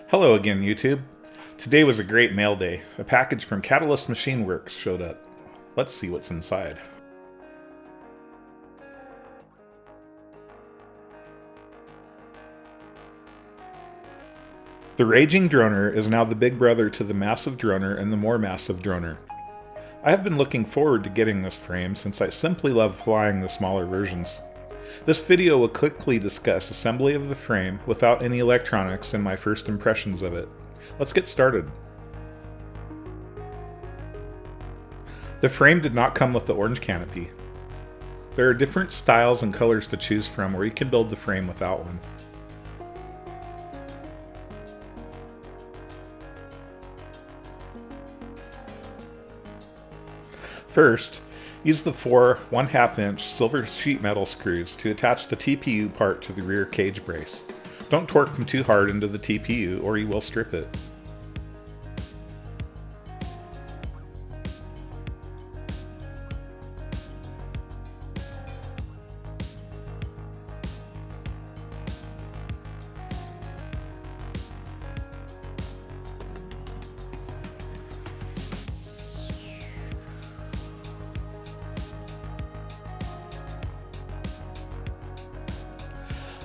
Hello again, YouTube. Today was a great mail day. A package from Catalyst Machine Works showed up. Let's see what's inside. The Raging Droner is now the big brother to the Massive Droner and the more massive Droner. I have been looking forward to getting this frame since I simply love flying the smaller versions. This video will quickly discuss assembly of the frame without any electronics and my first impressions of it. Let's get started. The frame did not come with the orange canopy. There are different styles and colors to choose from where you can build the frame without one. First, use the four 1/2 inch silver sheet metal screws to attach the TPU part to the rear cage brace. Don't torque them too hard into the TPU or you will strip it.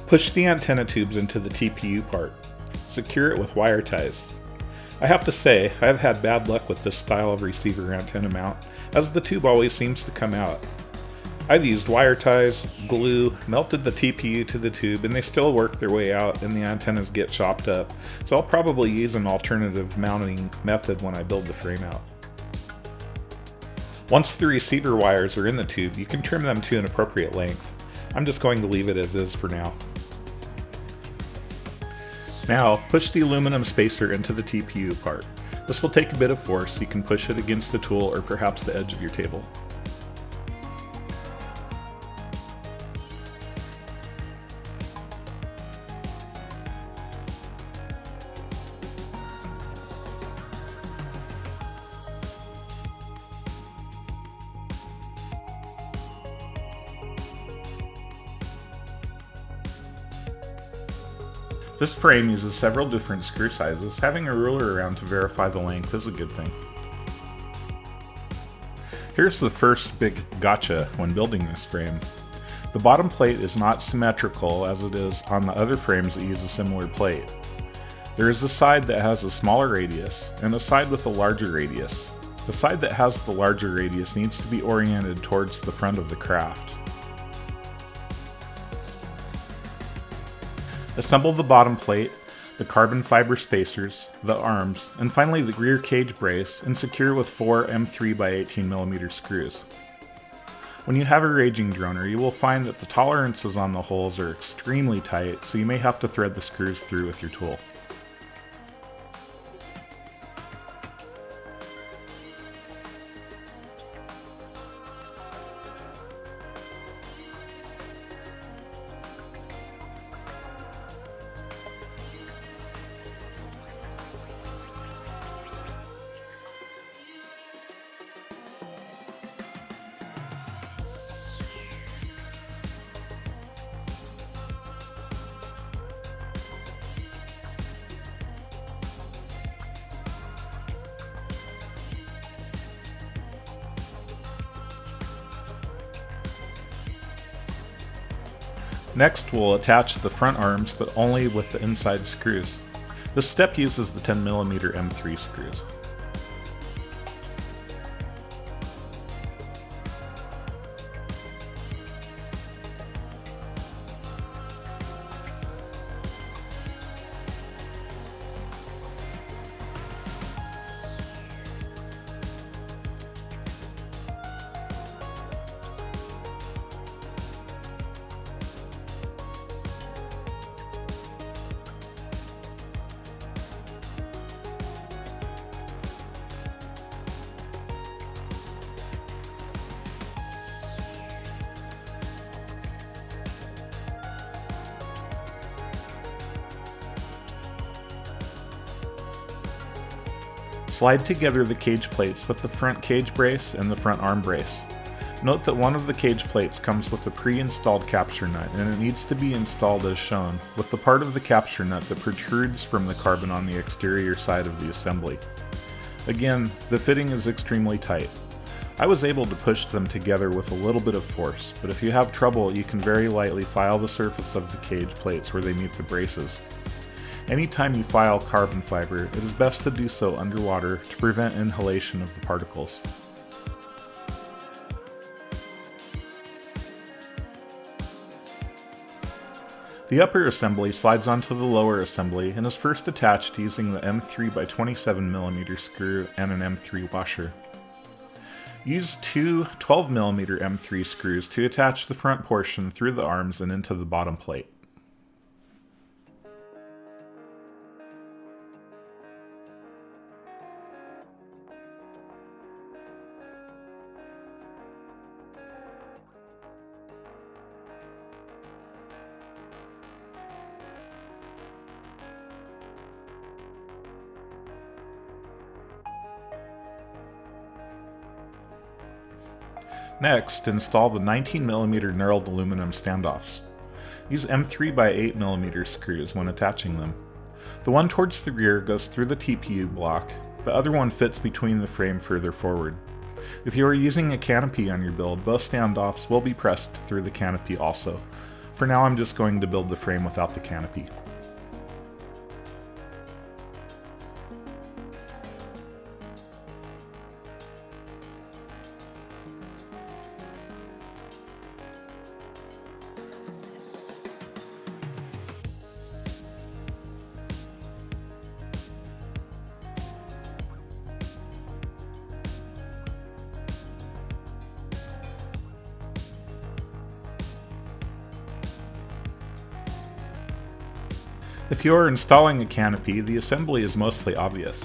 Push the antenna tubes into the TPU part. Secure it with wire ties. I have to say, I have had bad luck with this style of receiver antenna mount, as the tube always seems to come out. I've used wire ties, glue, melted the TPU to the tube, and they still work their way out and the antennas get chopped up, so I'll probably use an alternative mounting method when I build the frame out. Once the receiver wires are in the tube, you can trim them to an appropriate length. I'm just going to leave it as is for now. Now, push the aluminum spacer into the TPU part. This will take a bit of force, so you can push it against the tool or perhaps the edge of your table. This frame uses several different screw sizes. Having a ruler around to verify the length is a good thing. Here's the first big gotcha when building this frame. The bottom plate is not symmetrical as it is on the other frames that use a similar plate. There is a side that has a smaller radius and a side with a larger radius. The side that has the larger radius needs to be oriented towards the front of the craft. Assemble the bottom plate, the carbon fiber spacers, the arms, and finally the rear cage brace and secure with 4 M3x18mm screws. When you have a Raging Droner, you will find that the tolerances on the holes are extremely tight, so you may have to thread the screws through with your tool. Next, we'll attach the front arms, but only with the inside screws. This step uses the 10mm M3 screws. Slide together the cage plates with the front cage brace and the front arm brace. Note that one of the cage plates comes with a pre-installed capture nut, and it needs to be installed as shown, with the part of the capture nut that protrudes from the carbon on the exterior side of the assembly. Again, the fitting is extremely tight. I was able to push them together with a little bit of force, but if you have trouble, you can very lightly file the surface of the cage plates where they meet the braces. Anytime you file carbon fiber, it is best to do so underwater to prevent inhalation of the particles. The upper assembly slides onto the lower assembly and is first attached using the M3 by 27mm screw and an M3 washer. Use two 12mm M3 screws to attach the front portion through the arms and into the bottom plate. Next, install the 19mm knurled aluminum standoffs. Use M3 by 8mm screws when attaching them. The one towards the rear goes through the TPU block, the other one fits between the frame further forward. If you are using a canopy on your build, both standoffs will be pressed through the canopy also. For now, I'm just going to build the frame without the canopy. If you are installing a canopy, the assembly is mostly obvious.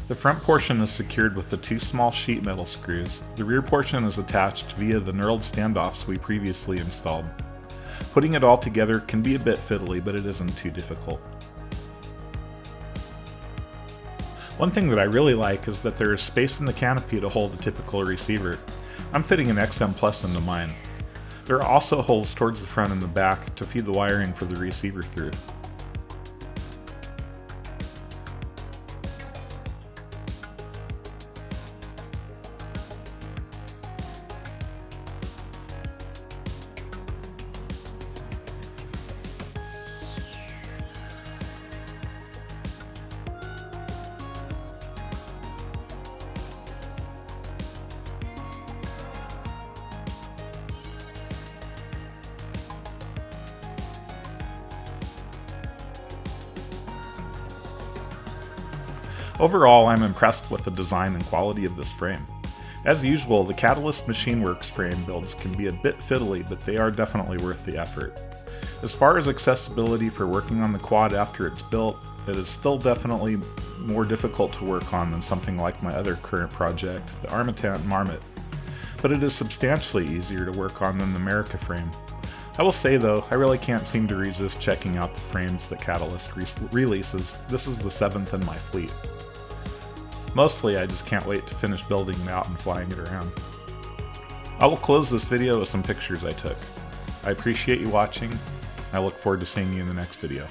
The front portion is secured with the two small sheet metal screws. The rear portion is attached via the knurled standoffs we previously installed. Putting it all together can be a bit fiddly, but it isn't too difficult. One thing that I really like is that there is space in the canopy to hold a typical receiver. I'm fitting an XM Plus into mine. There are also holes towards the front and the back to feed the wiring for the receiver through. Overall, I'm impressed with the design and quality of this frame. As usual, the Catalyst MachineWorks frame builds can be a bit fiddly, but they are definitely worth the effort. As far as accessibility for working on the quad after it's built, it is still definitely more difficult to work on than something like my other current project, the Armitant Marmot, but it is substantially easier to work on than the America frame. I will say though, I really can't seem to resist checking out the frames that Catalyst releases. This is the 7th in my fleet. Mostly, I just can't wait to finish building it out and flying it around. I will close this video with some pictures I took. I appreciate you watching. I look forward to seeing you in the next video.